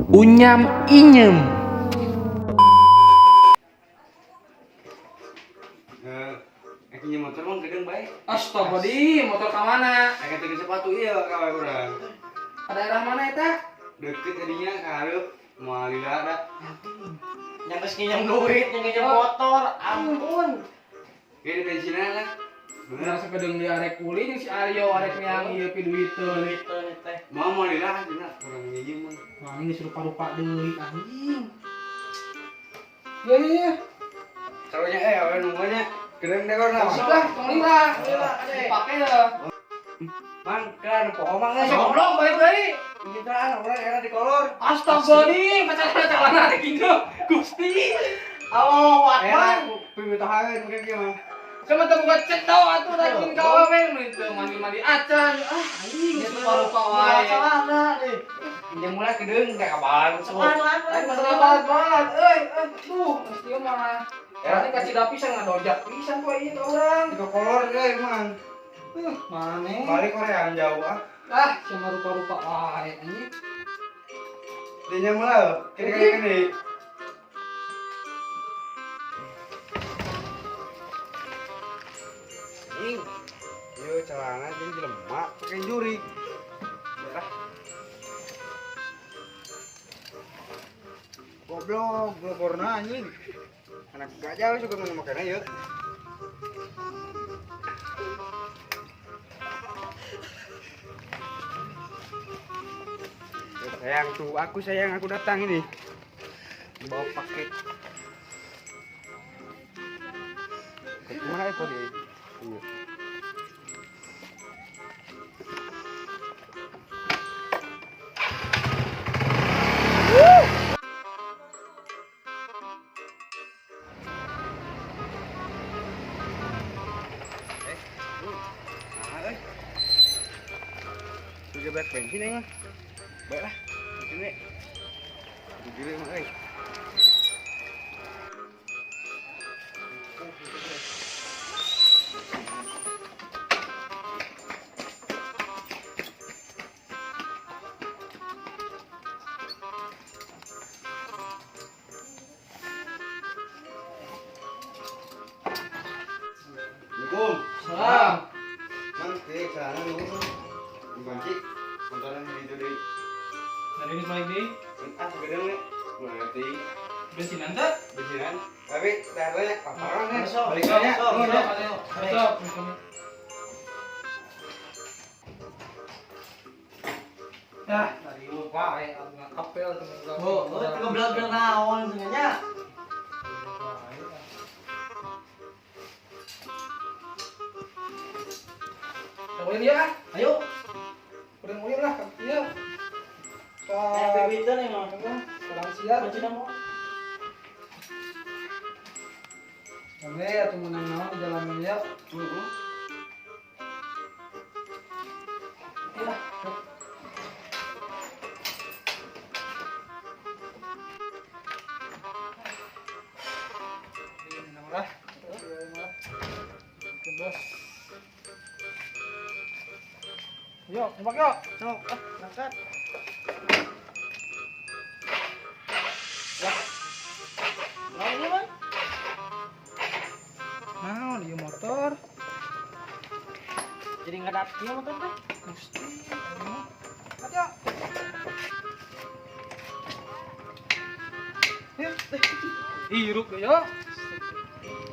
Unyam inyem. Aku nyewa motor mah gedeng baik. Astaga di motor ke mana? Aku tadi sepatu iya kawan orang. Daerah mana eta? Deket tadinya karep mau lila ada. Yang geus nginjem duit, yang nginjem motor, ampun. Kayak di bensinan lah. Benar sepedeng di arek kuling si Aryo arek yang ieu pi duiteun. Duiteun teh. Mau lila dina kurang ngijim mah. Wah, ini disuruh rupa-rupa deui anjing. Ya. Soalnya awe nunggunya gedeng deh warna. Sudah, tong lila. Dipake ya. Man, kan poho mah Masih geus. goblok balik deui. Ini kan orang era di kolor. Astaga di, pacaran arek kieu. Gusti. Allahu Era Akbar. pimitahan mungkin gimana? Sama teu buka cek tau atuh tadi gawe we nu itu mandi-mandi acan. Ah, anjing rupa-rupa wae. Celana deh. Yang mulai gedeng kayak kapan semua. Lain masalah banget, euy, aduh, mesti mah. Ya, ini kasih dapisan ngadojak pisan poe ieu orang. Di kolor deh man. Mane? Balik Korea jauh ah. Ah, sama rupa-rupa wae anjing. Dia mulai kira-kira gede. Ing, yo celana jadi lemak pakai juri. Udah. Goblok, gorna anjing. Anak gajah juga mau makan aja. Sayang tuh, aku datang ini. Bawa paket. Kemana itu dia? Iya. Sudah baik bensin ya, baiklah, ini, gila mah, Assalamualaikum. Salam. Man, kayak sana dulu. Dibanci, motoran di dari. Dari ini balik deui. Ah, gedeng nih. Berarti Bensinan teh? bensinan. Tapi tanya paparan nih. Masuk, Balikannya. masuk, Nuhun, ya. Masuk. Dah, tadi lupa apel temen Oh, ngeblak-blak naon sebenarnya. Kemudian dia ah. Ayo. Kemudian lah, iya. Yang Twitter nih mah. Orang siap. Macam mana? Kami atau menang-menang di jalan ya. Iya. Yuk, tembak yuk. Sok, berangkat. Mau ini bang? Nah, di motor. Jadi nggak ada dia motor teh. Gusti. Aja. Iruk deh yo.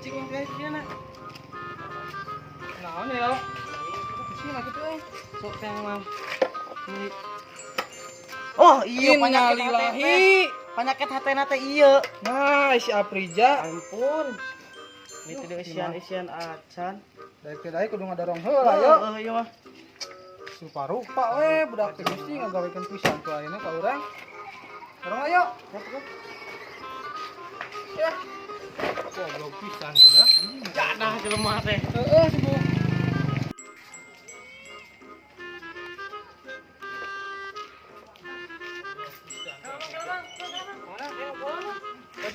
Cing yang kayak dia nak. Naon ya? Sih mah kitu euy. Sok yang mah. Oh iya Innalillahi. Penyakit hatena teh iya. Nah, si Aprija. Ampun. Itu dia isian acan. Dari kudu ngadorong heula yo. Iya mah. Rupa-rupa we budak teh mesti ngagawekeun pisan tuh ayeuna ka urang. Dorong ayo. Ya. Goblok pisan budak. Jadah jelema teh. Heeh, sibuk.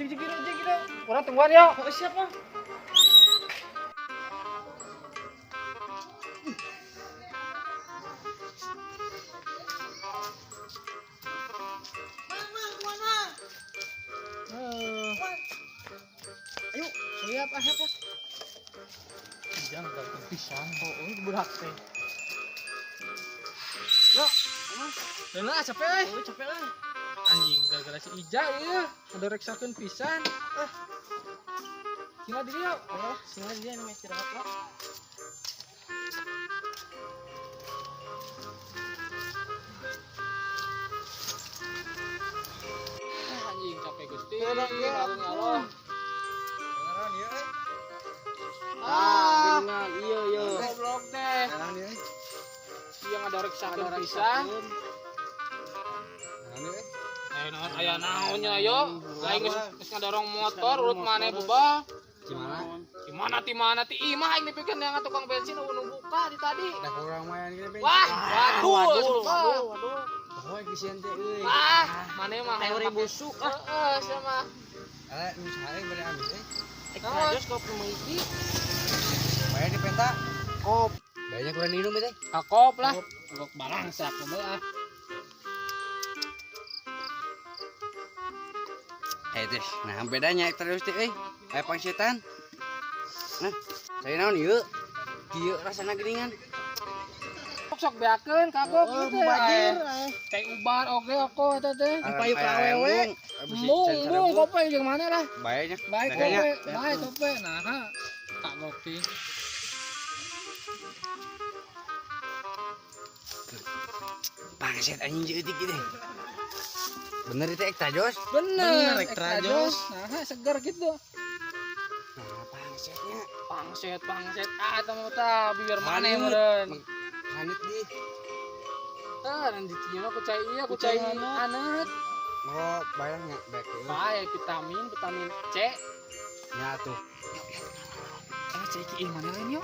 Cik gitu. Orang tungguan yuk. Siap mah. Iya, apa? Jangan ganteng pisan. Oh, ini berat teh. Yo, dan lah capek euy. Oh, capek lah. Anjing gara-gara si Ija ieu udah reksakeun pisan. Sila di dia. Sini dia nih istirahat lah. Anjing capek Gusti. Bener, ya. Allah. Beneran ieu euy. Dengan iya. Goblok teh. Beneran ieu euy. Ieu ngadoreksakeun pisan. Beneran ieu euy. Aya naonnya yo? Lain geus ngadorong motor urut maneh bebal. Gimana? Di mana ti imah aing dipikeun yang tukang bensin nu buka di tadi. Da kurang mah gini bensin. Wah, waduh. Poe kisian teh euy. Wah, maneh mah Teori busuk. Heeh, sia mah. Ada misalnya bade habis euy. Ekstrajos kau permaiki. Bayar di penta. Kop. Banyak kurang minum teh. Kakop lah. Gok balangsak bae. Teh, nah bedanya terus teh euy. Aya pangsetan. Nah, saya naon ieu? Kieu rasana geuningan. Sok beakeun kagok Oh, teh. mubajir. Teh ubar oge aku eta teh. Payu ka awewe. Mung kope jeung mana lah. Bayarnya. Baik Daganya. kope, baik kope. Nah, kagok teh. Pangset anjing jeutik gitu. Bener itu ektajos? Bener, Ekstrajos. Nah, segar gitu. Nah, pangsetnya. Pangset. Eta mah tah biar maneh Manut. meureun. Hanit di. Dan di dieu mah kucai ieu, kucai anet. Mau bayarnya baik ini. Bae vitamin C. Ya tuh. Cek ieu mana lain yuk.